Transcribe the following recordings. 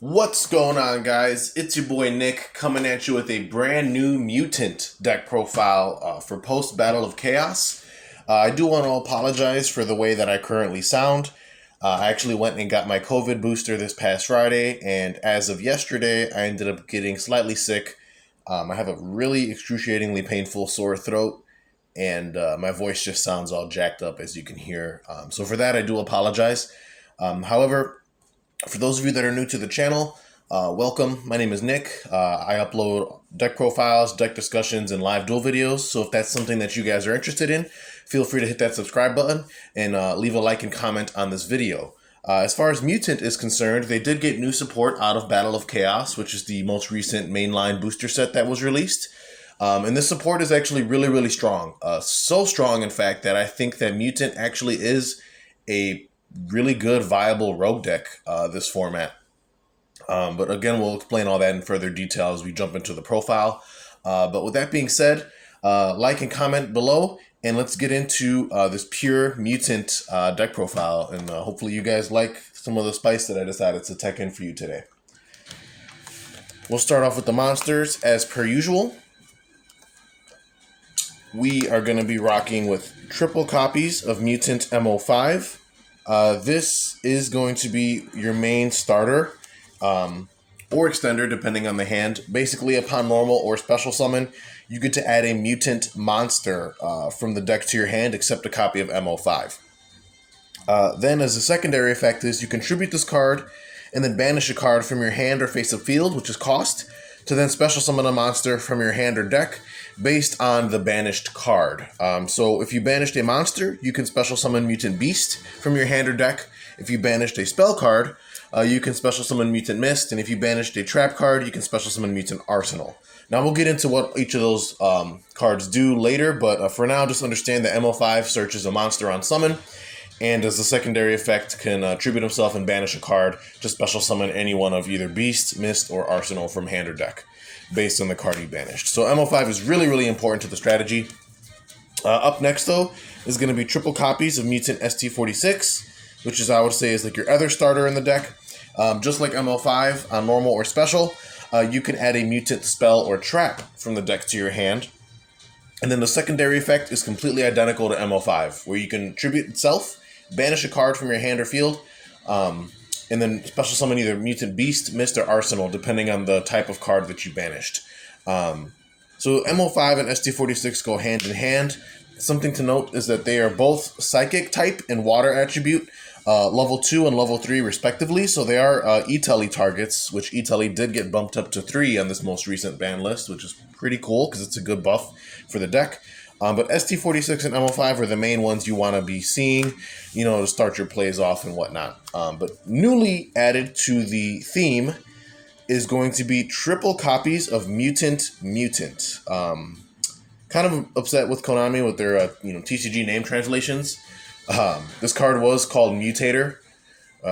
What's going on, guys? It's your boy Nick coming at you with a brand new Mutant deck profile for post Battle of Chaos. I do want to apologize for the way that I currently sound. I actually went and got my COVID booster this past Friday, and as of yesterday, I ended up getting slightly sick. I have a really excruciatingly painful sore throat, and my voice just sounds all jacked up, as you can hear. So for that, I do apologize. However, for those of you that are new to the channel, welcome. My name is Nick. I upload deck profiles, deck discussions, and live duel videos. So if that's something that you guys are interested in, feel free to hit that subscribe button and leave a like and comment on this video. As far as Mutant is concerned, they did get new support out of Battle of Chaos, which is the most recent mainline booster set that was released. And this support is actually really strong. So strong, in fact, that I think that Mutant actually is a really good, viable rogue deck this format. But again, we'll explain all that in further detail as we jump into the profile. But with that being said, like and comment below, and let's get into this pure Mutant deck profile. And hopefully you guys like some of the spice that I decided to tech in for you today. We'll start off with the monsters as per usual. We are going to be rocking with triple copies of Mutant M-05. This is going to be your main starter or extender, depending on the hand. Basically, upon normal or special summon, you get to add a mutant monster from the deck to your hand, except a copy of M-05. Then, as a secondary effect, is you contribute this card and then banish a card from your hand or face of field, which is cost, to then special summon a monster from your hand or deck based on the banished card. So if you banished a monster, you can special summon Mutant Beast from your hand or deck. If you banished a spell card, you can special summon Mutant Mist. And if you banished a trap card, you can special summon Mutant Arsenal. Now we'll get into what each of those cards do later, but for now, just understand that M-05 searches a monster on summon, and as a secondary effect, can tribute himself and banish a card to special summon any one of either Beast, Mist, or Arsenal from hand or deck, based on the card you banished. So M-05 is really important to the strategy. Up next, though, is going to be triple copies of Mutant ST-46, which is, I would say, is like your other starter in the deck. Just like M-05 on normal or special, you can add a mutant spell or trap from the deck to your hand. And then the secondary effect is completely identical to M-05, where you can tribute itself, banish a card from your hand or field, and then special summon either Mutant Beast, Mist, or Arsenal, depending on the type of card that you banished. So M-05 and ST-46 go hand in hand. Something to note is that they are both Psychic type and Water attribute, level 2 and level 3 respectively, so they are E-Telly targets, which E-Telly did get bumped up to 3 on this most recent ban list, which is pretty cool because it's a good buff for the deck. But ST-46 and M-05 are the main ones you want to be seeing, to start your plays off and whatnot. But newly added to the theme is going to be triple copies of Mutant Mutant. Kind of upset with Konami with their TCG name translations. This card was called Mutator,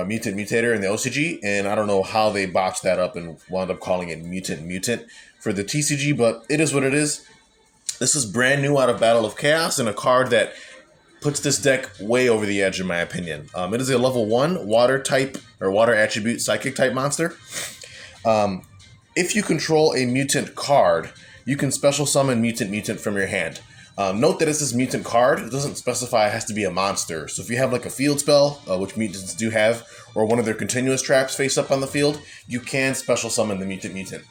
Mutant Mutator in the OCG, and I don't know how they botched that up and wound up calling it Mutant Mutant for the TCG, but it is what it is. This is brand new out of Battle of Chaos and a card that puts this deck way over the edge, in my opinion. It is a level 1 Water type or Water attribute Psychic type monster. If you control a mutant card, you can special summon Mutant Mutant from your hand. Note that it's this mutant card. It doesn't specify it has to be a monster. So if you have like a field spell, which mutants do have, or one of their continuous traps face up on the field, you can special summon the Mutant Mutant,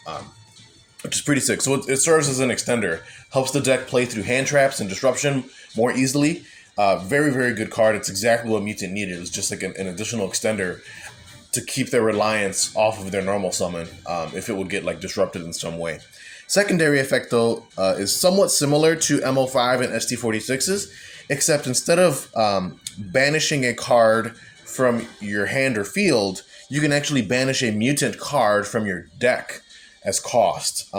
which is pretty sick. So it serves as an extender. Helps the deck play through hand traps and disruption more easily. Very good card. It's exactly what Mutant needed. It's just like an additional extender to keep their reliance off of their normal summon if it would get like disrupted in some way. Secondary effect, though, is somewhat similar to M-05 and ST-46's, except instead of banishing a card from your hand or field, you can actually banish a mutant card from your deck as cost.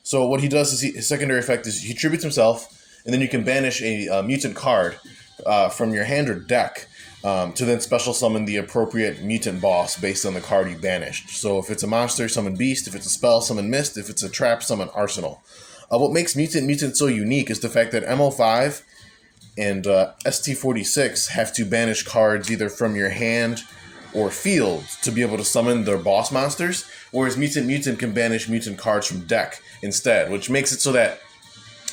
So what he does is his secondary effect is he tributes himself, and then you can banish a mutant card from your hand or deck to then special summon the appropriate mutant boss based on the card you banished. So if it's a monster, summon Beast. If it's a spell, summon Mist. If it's a trap, summon Arsenal. What makes Mutant Mutant so unique is the fact that M-05 and ST-46 have to banish cards either from your hand or field to be able to summon their boss monsters, whereas Mutant Mutant can banish mutant cards from deck instead, which makes it so that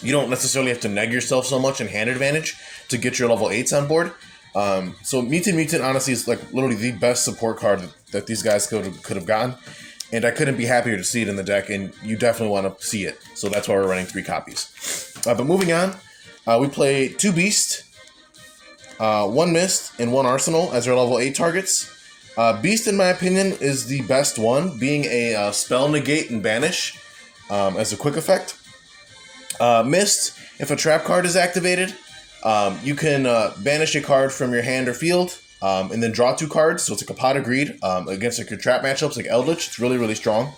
you don't necessarily have to neg yourself so much in hand advantage to get your level 8s on board. So Mutant Mutant honestly is like literally the best support card that these guys could have gotten, and I couldn't be happier to see it in the deck, and you definitely want to see it. So that's why we're running 3 copies. But moving on, we play 2 Beast, 1 Mist, and 1 Arsenal as our level 8 targets. Beast, in my opinion, is the best one, being a spell negate and banish as a quick effect. Mist, if a trap card is activated, you can banish a card from your hand or field, and then draw 2 cards. So it's like a Pot of Greed against like your trap matchups like Eldritch. It's really, really strong.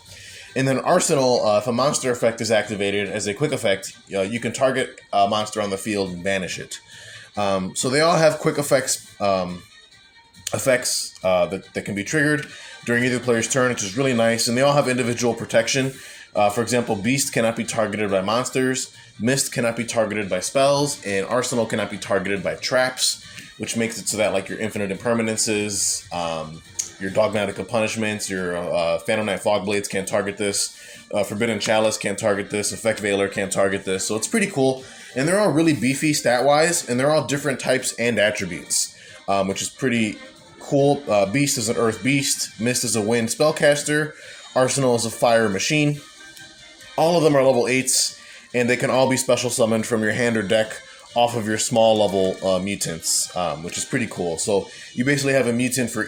And then Arsenal, if a monster effect is activated as a quick effect, you can target a monster on the field and banish it. So they all have quick effects that can be triggered during either player's turn, which is really nice. And they all have individual protection. For example, Beast cannot be targeted by monsters, Mist cannot be targeted by spells, and Arsenal cannot be targeted by traps, which makes it so that like your Infinite Impermanences, your Dogmatic Punishments, your Phantom Knight Fogblades can't target this, Forbidden Chalice can't target this, Effect Veiler can't target this. So it's pretty cool. And they're all really beefy stat-wise, and they're all different types and attributes, which is pretty cool. Beast is an Earth Beast, Mist is a Wind Spellcaster, Arsenal is a Fire Machine. All of them are level 8s, and they can all be special summoned from your hand or deck off of your small level mutants, which is pretty cool. So you basically have a mutant for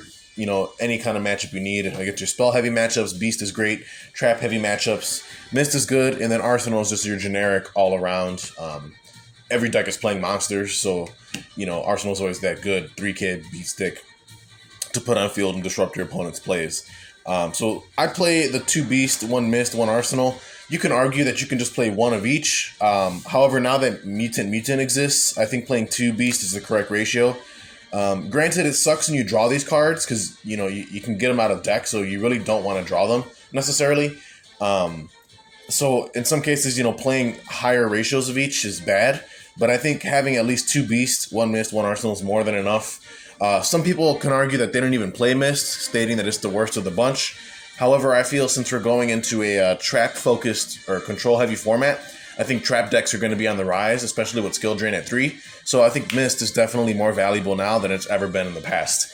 any kind of matchup you need. I get your spell heavy matchups. Beast is great. Trap heavy matchups. Mist is good, and then Arsenal is just your generic all around. Every deck is playing monsters, so Arsenal is always that good 3K beat stick to put on field and disrupt your opponent's plays. So I play the 2 Beast, 1 Mist, 1 Arsenal. You can argue that you can just play 1 of each. However, now that Mutant Mutant exists, I think playing 2 Beast is the correct ratio. Granted, it sucks when you draw these cards because you can get them out of deck, so you really don't want to draw them necessarily. So in some cases, playing higher ratios of each is bad, but I think having at least 2 Beasts, 1 Mist, 1 Arsenal is more than enough. Some people can argue that they don't even play Mist, stating that it's the worst of the bunch. However, I feel since we're going into a trap-focused or control-heavy format, I think trap decks are going to be on the rise, especially with skill drain at 3. So I think Mist is definitely more valuable now than it's ever been in the past.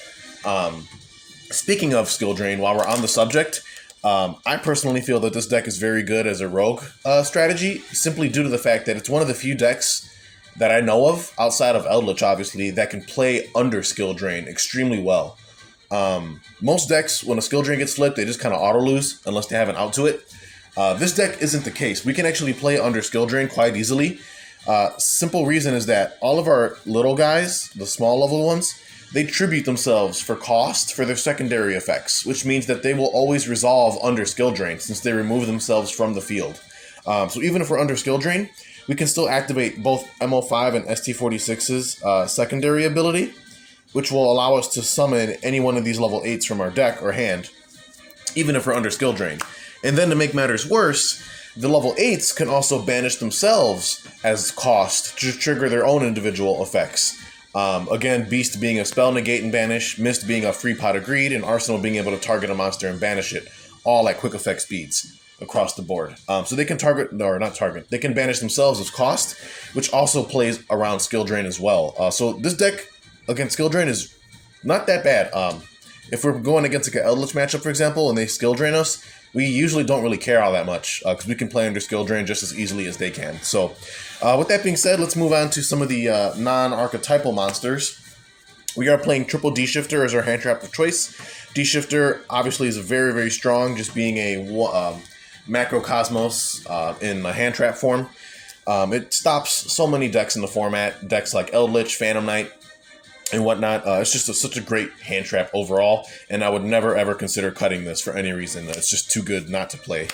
Speaking of skill drain, while we're on the subject, I personally feel that this deck is very good as a rogue strategy, simply due to the fact that it's one of the few decks that I know of, outside of Eldritch obviously, that can play under skill drain extremely well. Most decks, when a skill drain gets flipped, they just kind of auto-lose unless they have an out to it. This deck isn't the case. We can actually play under skill drain quite easily. Simple reason is that all of our little guys, the small level ones, they tribute themselves for cost for their secondary effects, which means that they will always resolve under skill drain since they remove themselves from the field. So even if we're under skill drain, we can still activate both M-05 and ST-46's secondary ability, which will allow us to summon any one of these level 8s from our deck or hand, even if we're under skill drain. And then to make matters worse, the level 8s can also banish themselves as cost to trigger their own individual effects. Again, Beast being a spell negate and banish, Mist being a free Pot of Greed, and Arsenal being able to target a monster and banish it, all at quick effect speeds across the board. So they can they can banish themselves as cost, which also plays around skill drain as well. So this deck against skill drain is not that bad. If we're going against like an Eldritch matchup, for example, and they skill drain us, we usually don't really care all that much because we can play under skill drain just as easily as they can. So with that being said, let's move on to some of the non-archetypal monsters. We are playing triple D-Shifter as our hand trap of choice. D-Shifter obviously is very, very strong, just being a macrocosmos in a hand trap form. It stops so many decks in the format, decks like Eldritch, Phantom Knight, and whatnot. It's just such a great hand trap overall, and I would never ever consider cutting this for any reason. It's just too good not to play.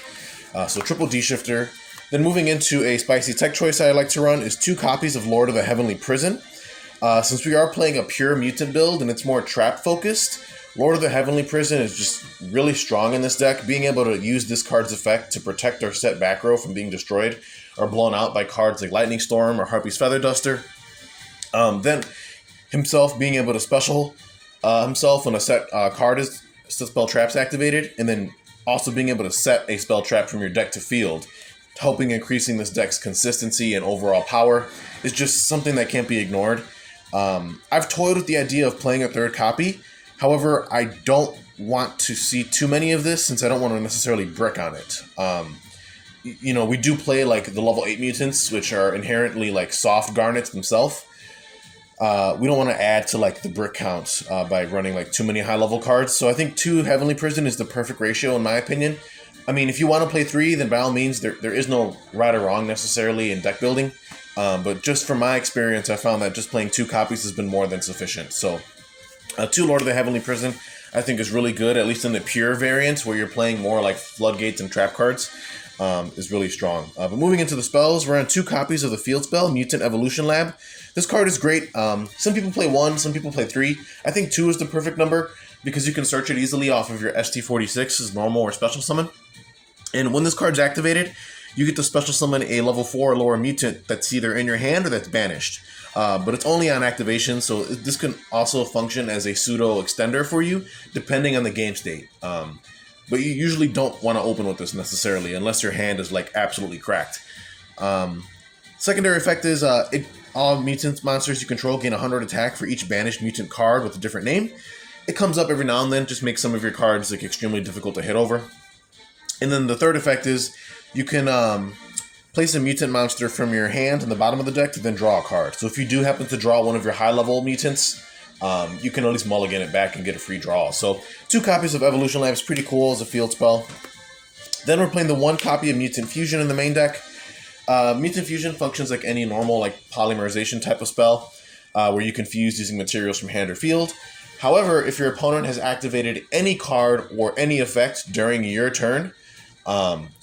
So triple D-Shifter. Then moving into a spicy tech choice I like to run is 2 copies of Lord of the Heavenly Prison. Since we are playing a pure mutant build and it's more trap focused, Lord of the Heavenly Prison is just really strong in this deck, being able to use this card's effect to protect our set back row from being destroyed or blown out by cards like Lightning Storm or Harpy's Feather Duster. Then himself being able to special himself when a set card is spell traps activated, and then also being able to set a spell trap from your deck to field, helping increasing this deck's consistency and overall power is just something that can't be ignored. I've toyed with the idea of playing a third copy. However, I don't want to see too many of this since I don't want to necessarily brick on it. You know, we do play like the level 8 mutants, which are inherently like soft garnets themselves. We don't want to add to like the brick count by running like too many high level cards. So I think 2 Heavenly Prison is the perfect ratio in my opinion. I mean, if you want to play 3, then by all means, there is no right or wrong necessarily in deck building. But just from my experience, I found that just playing 2 copies has been more than sufficient. So 2 Lord of the Heavenly Prison I think is really good, at least in the pure variant where you're playing more like floodgates and trap cards. Is really strong. But moving into the spells, we're on 2 copies of the field spell, Mutant Evolution Lab. This card is great. Some people play 1, some people play 3. I think 2 is the perfect number because you can search it easily off of your ST-46 as normal or special summon. And when this card's activated, you get to special summon a level 4 or lower mutant that's either in your hand or that's banished. But it's only on activation, so this can also function as a pseudo extender for you, depending on the game state. But you usually don't want to open with this necessarily, unless your hand is like absolutely cracked. Secondary effect is all mutant monsters you control gain 100 attack for each banished mutant card with a different name. It comes up every now and then, just makes some of your cards like extremely difficult to hit over. And then the third effect is you can place a mutant monster from your hand in the bottom of the deck to then draw a card. So if you do happen to draw one of your high level mutants, you can at least mulligan it back and get a free draw. So 2 copies of Evolution Lab is pretty cool as a field spell. Then we're playing the 1 copy of Mutant Fusion in the main deck. Mutant Fusion functions like any normal like polymerization type of spell, where you can fuse using materials from hand or field. However, if your opponent has activated any card or any effect during your turn,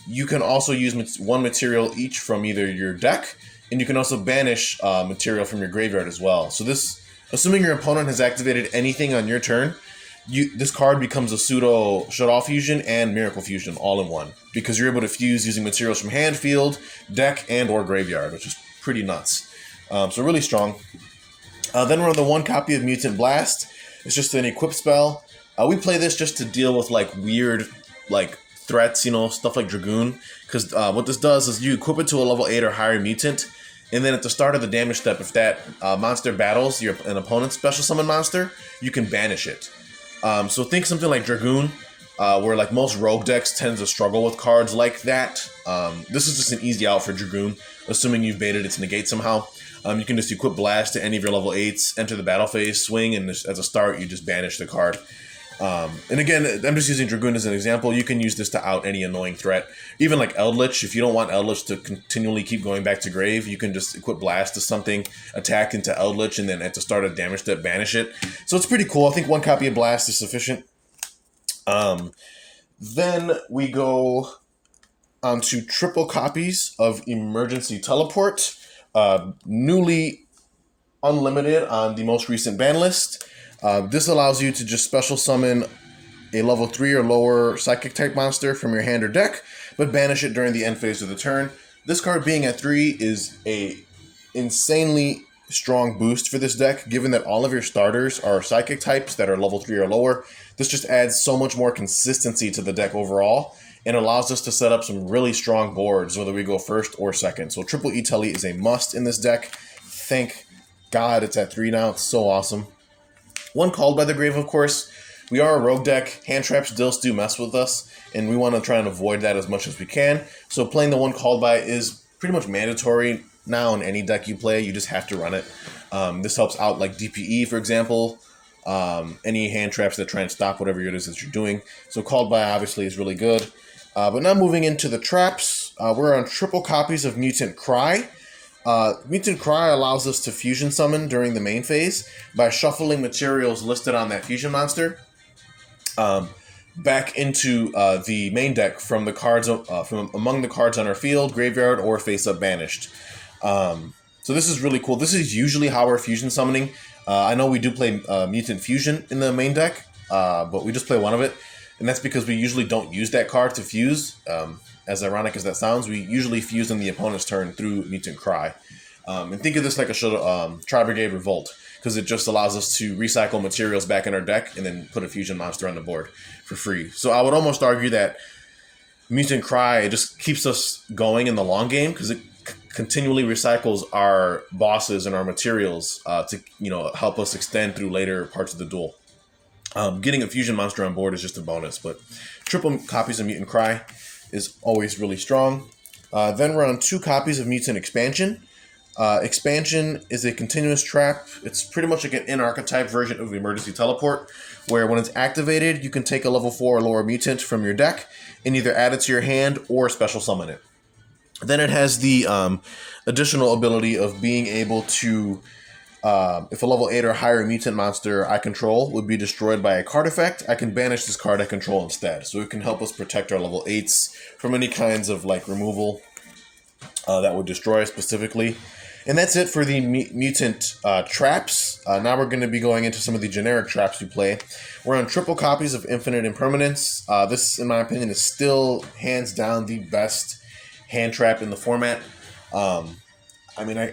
you can also use 1 material each from either your deck, and you can also banish material from your graveyard as well. So this, assuming your opponent has activated anything on your turn, this card becomes a pseudo Shut-Off Fusion and Miracle Fusion all in one, because you're able to fuse using materials from hand, field, deck, and or graveyard, which is pretty nuts. So really strong. Then we're on the 1 copy of Mutant Blast. It's just an equip spell. We play this just to deal with like weird like threats, you know, stuff like Dragoon, because what this does is you equip it to a level 8 or higher mutant, and then at the start of the damage step, if that monster battles an opponent's special summon monster, you can banish it. So think something like Dragoon, where like most rogue decks tend to struggle with cards like that. This is just an easy out for Dragoon, assuming you've baited it to negate somehow. You can just equip Blast to any of your level 8s, enter the battle phase, swing, and as a start, you just banish the card. And again, I'm just using Dragoon as an example. You can use this to out any annoying threat. Even like Eldritch, if you don't want Eldritch to continually keep going back to grave, you can just equip Blast to something, attack into Eldritch, and then at the start of damage step, banish it. So it's pretty cool. I think 1 copy of Blast is sufficient. Then we go on to triple copies of Emergency Teleport, newly unlimited on the most recent ban list. This allows you to just special summon a level 3 or lower psychic type monster from your hand or deck, but banish it during the end phase of the turn. This card being at 3 is a insanely strong boost for this deck, given that all of your starters are psychic types that are level 3 or lower. This just adds so much more consistency to the deck overall, and allows us to set up some really strong boards, whether we go first or second. So triple E-Telly is a must in this deck. Thank God it's at 3 now. It's so awesome. 1 Called by the Grave, of course. We are a rogue deck. Hand traps still do mess with us, and we want to try and avoid that as much as we can. So playing the 1 Called by is pretty much mandatory now in any deck you play. You just have to run it. This helps out like DPE, for example. Any hand traps that try and stop whatever it is that you're doing. So Called by obviously is really good. But now moving into the traps, we're on triple copies of Mutant Cry. Mutant Cry allows us to fusion summon during the main phase by shuffling materials listed on that fusion monster back into the main deck from the cards from among the cards on our field, graveyard, or face-up banished. So this is really cool. This is usually how we're fusion summoning. I know we do play Mutant Fusion in the main deck, but we just play 1 of it, and that's because we usually don't use that card to fuse. As ironic as that sounds, we usually fuse on the opponent's turn through Mutant Cry. And think of this like a Tri-Brigade Revolt, because it just allows us to recycle materials back in our deck and then put a fusion monster on the board for free. So I would almost argue that Mutant Cry just keeps us going in the long game, because it continually recycles our bosses and our materials to help us extend through later parts of the duel. Getting a fusion monster on board is just a bonus, but triple copies of Mutant Cry is always really strong. Then we're on 2 copies of Mutant Expansion. Expansion is a continuous trap. It's pretty much like an in-archetype version of Emergency Teleport, where when it's activated, you can take a level 4 or lower mutant from your deck and either add it to your hand or special summon it. Then it has the additional ability of being able to, if a level 8 or higher mutant monster I control would be destroyed by a card effect, I can banish this card I control instead. So it can help us protect our level 8s from any kinds of like removal that would destroy us specifically. And that's it for the mutant traps. Now we're going to be going into some of the generic traps we play. We're on triple copies of Infinite Impermanence. This, in my opinion, is still hands down the best hand trap in the format.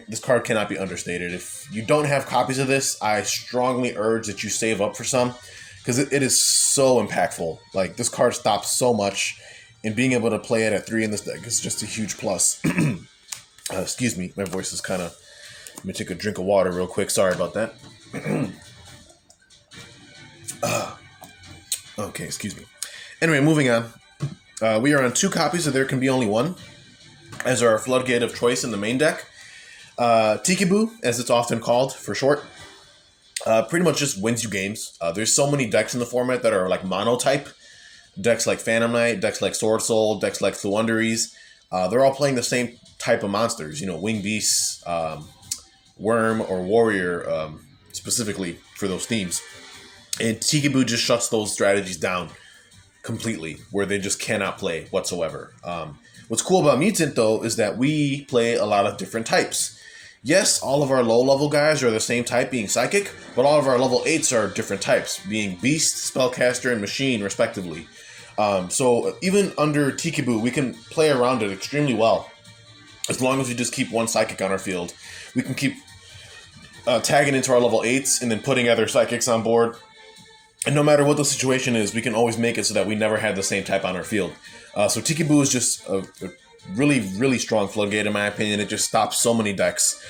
This card cannot be understated. If you don't have copies of this, I strongly urge that you save up for some, because it is so impactful. Like, this card stops so much, and being able to play it at 3 in this deck is just a huge plus. Excuse me, my voice is kind of... Let me take a drink of water real quick. Sorry about that. Okay, excuse me. Anyway, moving on. We are on 2 copies of There Can Be Only One as our floodgate of choice in the main deck. Tikiboo, as it's often called for short, pretty much just wins you games. There's so many decks in the format that are like monotype. Decks like Phantom Knight, decks like Sword Soul, decks like Thunderies. They're all playing the same type of monsters, Wing Beasts, Worm, or Warrior, specifically for those themes. And Tikiboo just shuts those strategies down completely, where they just cannot play whatsoever. What's cool about Mutant, though, is that we play a lot of different types. Yes, all of our low-level guys are the same type, being Psychic, but all of our level 8s are different types, being Beast, Spellcaster, and Machine, respectively. So even under Tikiboo, we can play around it extremely well. As long as we just keep one Psychic on our field, we can keep tagging into our level 8s and then putting other Psychics on board. And no matter what the situation is, we can always make it so that we never have the same type on our field. So Tikiboo is just a really, really strong floodgate, in my opinion. It just stops so many decks.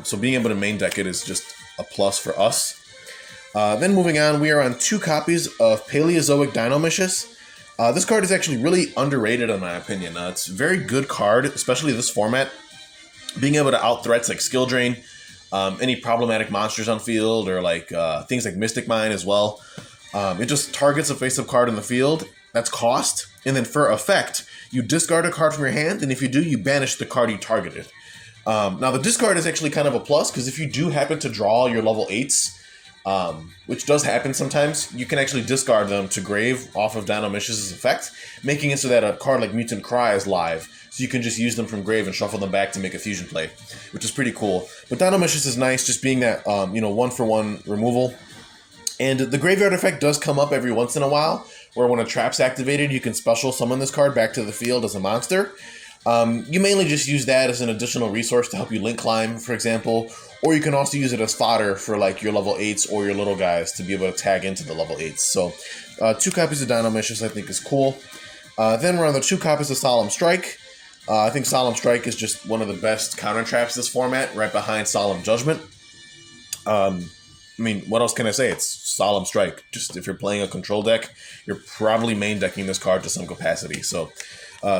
So being able to main deck it is just a plus for us. Then moving on, we are on 2 copies of Paleozoic Dynomishes. This card is actually really underrated, in my opinion. It's a very good card, especially this format. Being able to out threats like Skill Drain, any problematic monsters on field, or like things like Mystic Mine as well. It just targets a face-up card in the field. That's cost. And then for effect, you discard a card from your hand, and if you do, you banish the card you targeted. Now, the discard is actually kind of a plus, because if you do happen to draw your level 8s, which does happen sometimes, you can actually discard them to grave off of Dynomishes' effect, making it so that a card like Mutant Cry is live, so you can just use them from grave and shuffle them back to make a fusion play, which is pretty cool. But Dynomishes is nice, just being that, 1-for-1 removal. And the graveyard effect does come up every once in a while, where when a trap's activated, you can special summon this card back to the field as a monster. You mainly just use that as an additional resource to help you link climb, for example, or you can also use it as fodder for like your level 8s or your little guys to be able to tag into the level 8s. So 2 copies of Dynomishes I think is cool. Then we're on the 2 copies of Solemn Strike. I think Solemn Strike is just one of the best counter traps this format, right behind Solemn Judgment. What else can I say? It's Solemn Strike. Just if you're playing a control deck, you're probably main decking this card to some capacity. So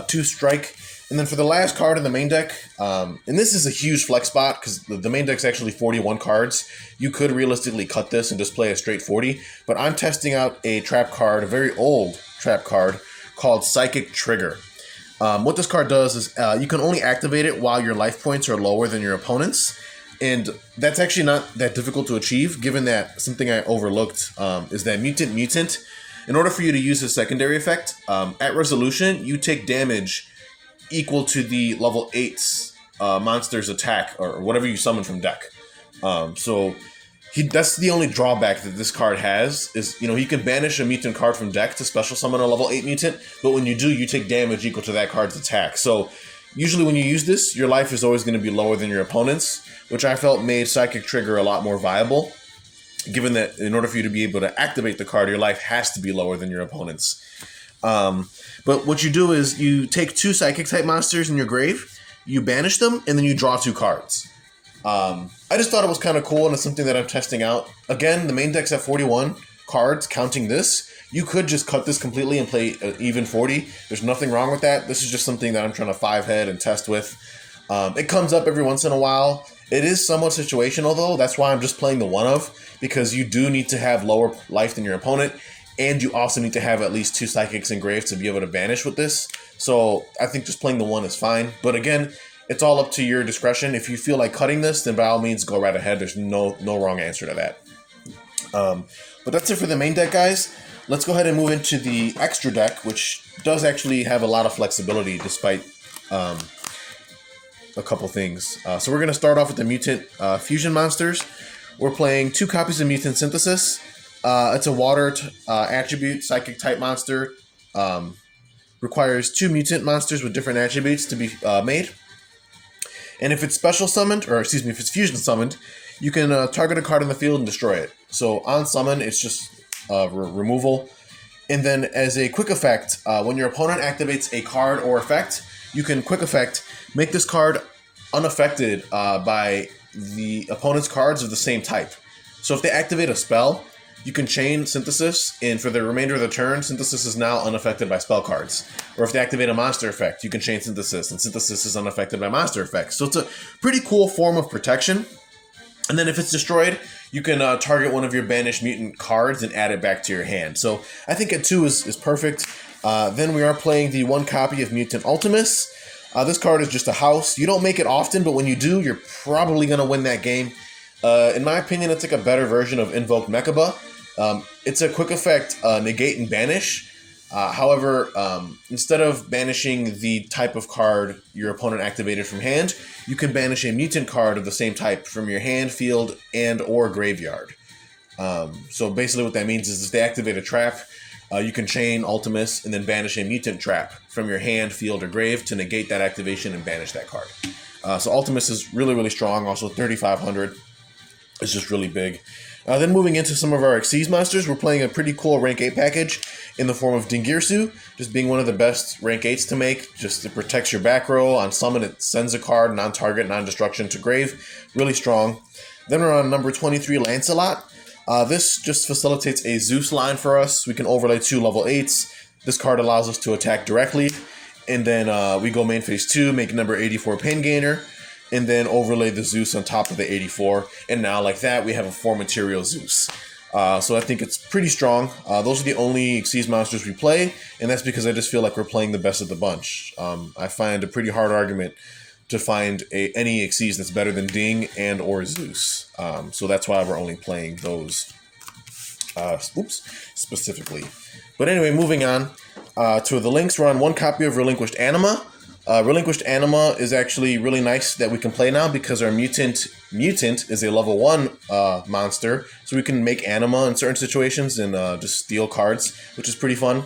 2 strike. And then for the last card in the main deck, and this is a huge flex spot because the main deck's actually 41 cards. You could realistically cut this and just play a straight 40, but I'm testing out a trap card, a very old trap card called Psychic Trigger. What this card does is you can only activate it while your life points are lower than your opponent's. And that's actually not that difficult to achieve, given that something I overlooked is that Mutant Mutant, in order for you to use his secondary effect, at resolution, you take damage equal to the level 8's monster's attack, or whatever you summon from deck. That's the only drawback that this card has, is, he can banish a mutant card from deck to special summon a level 8 mutant, but when you do, you take damage equal to that card's attack. So, Usually when you use this, your life is always going to be lower than your opponent's, which I felt made Psychic Trigger a lot more viable, given that in order for you to be able to activate the card, your life has to be lower than your opponent's. But what you do is you take 2 Psychic-type monsters in your grave, you banish them, and then you draw 2 cards. I just thought it was kind of cool, and it's something that I'm testing out. Again, the main deck's at 41 cards, counting this. You could just cut this completely and play even 40. There's nothing wrong with that. This is just something that I'm trying to 5-head and test with. It comes up every once in a while. It is somewhat situational, though. That's why I'm just playing the 1-of, because you do need to have lower life than your opponent, and you also need to have at least 2 Psychics engraved to be able to banish with this. So I think just playing the 1 is fine. But again, it's all up to your discretion. If you feel like cutting this, then by all means, go right ahead. There's no wrong answer to that. But that's it for the main deck, guys. Let's go ahead and move into the extra deck, which does actually have a lot of flexibility despite a couple things. So we're going to start off with the Mutant Fusion monsters. We're playing 2 copies of Mutant Synthesis. It's a water attribute, psychic type monster. Requires 2 mutant monsters with different attributes to be made. And if it's special summoned, or excuse me, if it's fusion summoned, you can target a card in the field and destroy it. So on summon, it's just removal. And then as a quick effect, when your opponent activates a card or effect, you can quick effect make this card unaffected by the opponent's cards of the same type. So if they activate a spell, you can chain Synthesis, and for the remainder of the turn, Synthesis is now unaffected by spell cards. Or if they activate a monster effect, you can chain Synthesis, and Synthesis is unaffected by monster effects. So it's a pretty cool form of protection. And then if it's destroyed, you can target one of your banished mutant cards and add it back to your hand. So I think at 2 is perfect. Then we are playing the 1 copy of Mutant Ultimus. This card is just a house. You don't make it often, but when you do, you're probably going to win that game. In my opinion, it's like a better version of Invoke Mechaba. It's a quick effect, negate and banish. However, instead of banishing the type of card your opponent activated from hand, you can banish a mutant card of the same type from your hand, field, and or graveyard. So basically what that means is if they activate a trap, you can chain Ultimus and then banish a mutant trap from your hand, field, or grave to negate that activation and banish that card. So Ultimus is really, really strong. Also 3,500. It's just really big. Then moving into some of our Xyz monsters, we're playing a pretty cool rank 8 package in the form of Dingirsu, just being one of the best rank 8s to make. Just it protects your back row. On summon, it sends a card, non-target, non-destruction to grave. Really strong. Then we're on number 23, Lancelot. This just facilitates a Zeus line for us. We can overlay 2 level 8s. This card allows us to attack directly. And then we go main phase 2, make number 84 pain gainer. And then overlay the Zeus on top of the 84. And now, like that, we have a 4-material Zeus. So I think it's pretty strong. Those are the only Xyz monsters we play, and that's because I just feel like we're playing the best of the bunch. I find a pretty hard argument to find any Xyz that's better than Ding and or Zeus. So that's why we're only playing those specifically. But anyway, moving on to the links. We're on 1 copy of Relinquished Anima. Relinquished Anima is actually really nice that we can play now because our Mutant is a level 1 monster, so we can make Anima in certain situations and just steal cards, which is pretty fun.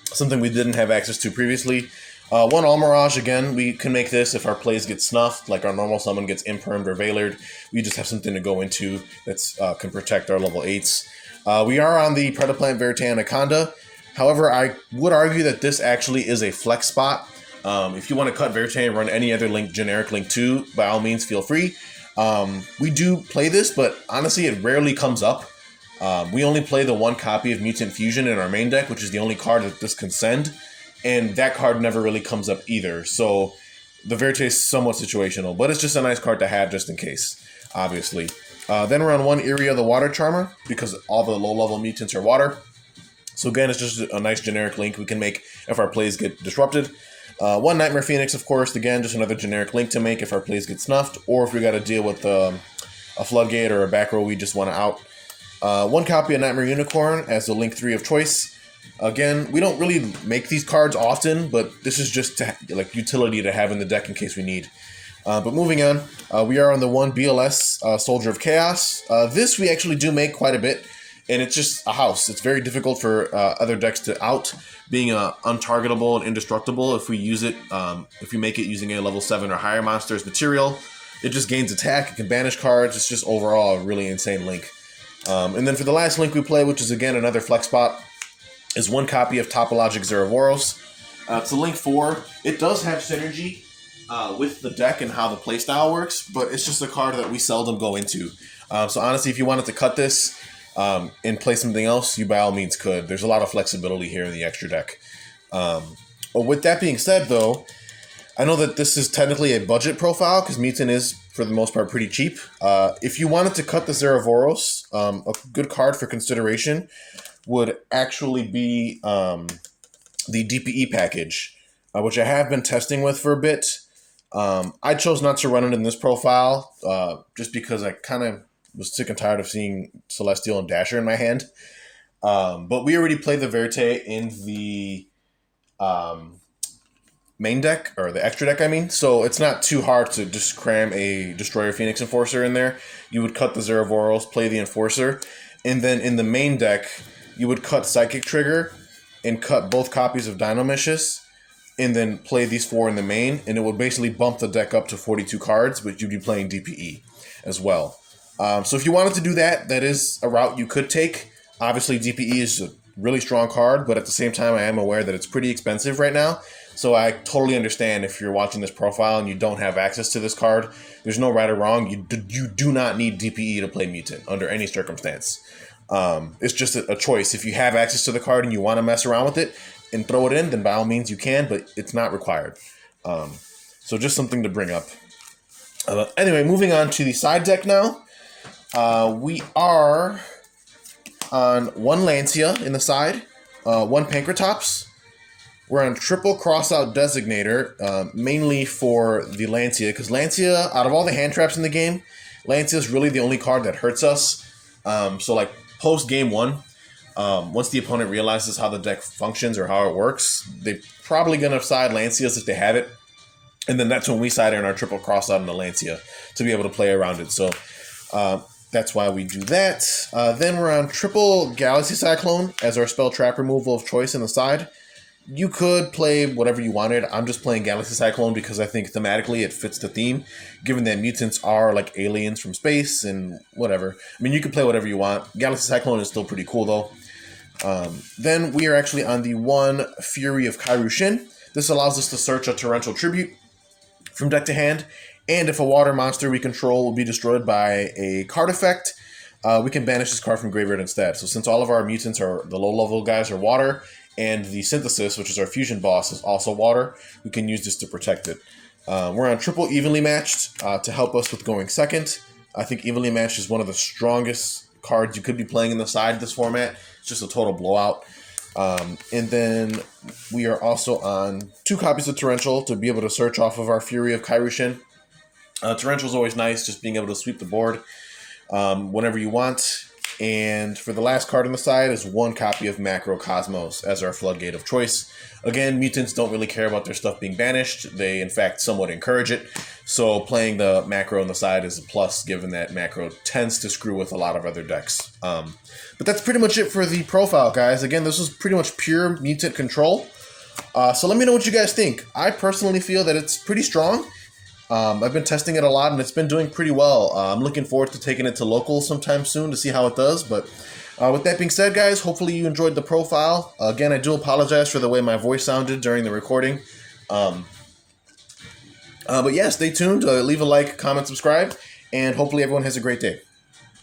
Something we didn't have access to previously. 1 Almiraj, again, we can make this if our plays get snuffed, like our normal summon gets impermed or veilered. We just have something to go into that can protect our level 8s. We are on the Predaplant Verite Anaconda. However, I would argue that this actually is a flex spot. If you want to cut Verite and run any other link, generic link 2, by all means, feel free. We do play this, but honestly, it rarely comes up. We only play the 1 copy of Mutant Fusion in our main deck, which is the only card that this can send, and that card never really comes up either. So the Verite is somewhat situational, but it's just a nice card to have just in case, obviously. Then we're on 1 Iria the Water Charmer, because all the low-level mutants are water. So again, it's just a nice generic link we can make if our plays get disrupted. 1 Knightmare Phoenix, of course, again, just another generic link to make if our plays get snuffed, or if we got to deal with a Floodgate or a back row we just want to out. 1 copy of Knightmare Unicorn as the link 3 of choice. Again, we don't really make these cards often, but this is just like utility to have in the deck in case we need. But moving on, we are on the 1 BLS Soldier of Chaos. This we actually do make quite a bit. and it's just a house. It's very difficult for other decks to out, being untargetable and indestructible. If we use it, if we make it using a level 7 or higher monster's material, it just gains attack. It can banish cards. It's just overall a really insane link. And then for the last link we play, which is again another flex spot, is one copy of Topologic Zeravoros. It's a link 4. It does have synergy with the deck and how the playstyle works, but it's just a card that we seldom go into. So honestly, if you wanted to cut this and play something else, you by all means could. There's a lot of flexibility here in the extra deck. But with that being said, though, I know that this is technically a budget profile because Mutant is, for the most part, pretty cheap. If you wanted to cut the Zeravoros, a good card for consideration would actually be the DPE package, which I have been testing with for a bit. I chose not to run it in this profile just because I kind of was sick and tired of seeing Celestial and Dasher in my hand. But we already played the Verte in the main deck, or the extra deck, I mean. So it's not too hard to just cram a Destroyer Phoenix Enforcer in there. You would cut the Zeravoros, play the Enforcer, and then in the main deck, you would cut Psychic Trigger and cut both copies of Dynomishes, and then play these 4 in the main, and it would basically bump the deck up to 42 cards, but you'd be playing DPE as well. So if you wanted to do that, that is a route you could take. Obviously, DPE is a really strong card, but at the same time, I am aware that it's pretty expensive right now. So I totally understand if you're watching this profile and you don't have access to this card. There's no right or wrong. You do not need DPE to play Mutant under any circumstance. It's just a choice. If you have access to the card and you want to mess around with it and throw it in, then by all means you can, but it's not required. So just something to bring up. Anyway, moving on to the side deck now. We are on 1 Lancia in the side, 1 Pankratops. We're on triple crossout Designator, mainly for the Lancia, because Lancia, out of all the hand traps in the game, Lancia is really the only card that hurts us. So like post game 1, once the opponent realizes how the deck functions or how it works, they're probably going to side Lancias if they have it. And then that's when we side in our triple crossout in the Lancia to be able to play around it. So that's why we do that. Then we're on triple Galaxy Cyclone as our spell trap removal of choice in the side. You could play whatever you wanted. I'm just playing Galaxy Cyclone because I think thematically it fits the theme, given that mutants are like aliens from space and whatever. I mean, you can play whatever you want. Galaxy Cyclone is still pretty cool, though. Then we are actually on the 1 Fury of Kairyu-Shin. This allows us to search a Torrential Tribute from deck to hand, and if a water monster we control will be destroyed by a card effect, we can banish this card from graveyard instead. So since all of our mutants are the low-level guys are water, and the Synthesis, which is our fusion boss, is also water, we can use this to protect it. We're on triple Evenly Matched to help us with going second. I think Evenly Matched is one of the strongest cards you could be playing in the side of this format. It's just a total blowout. And then we are also on 2 copies of Torrential to be able to search off of our Fury of Kairyu-Shin. Torrential is always nice, just being able to sweep the board whenever you want. And for the last card on the side is 1 copy of Macrocosmos as our floodgate of choice. Again, mutants don't really care about their stuff being banished. They, in fact, somewhat encourage it. So playing the macro on the side is a plus, given that macro tends to screw with a lot of other decks. But that's pretty much it for the profile, guys. Again, this was pretty much pure mutant control. So let me know what you guys think. I personally feel that it's pretty strong. I've been testing it a lot, and it's been doing pretty well. I'm looking forward to taking it to local sometime soon to see how it does. But with that being said, guys, hopefully you enjoyed the profile. Again, I do apologize for the way my voice sounded during the recording. But yeah, stay tuned. Leave a like, comment, subscribe, and hopefully everyone has a great day.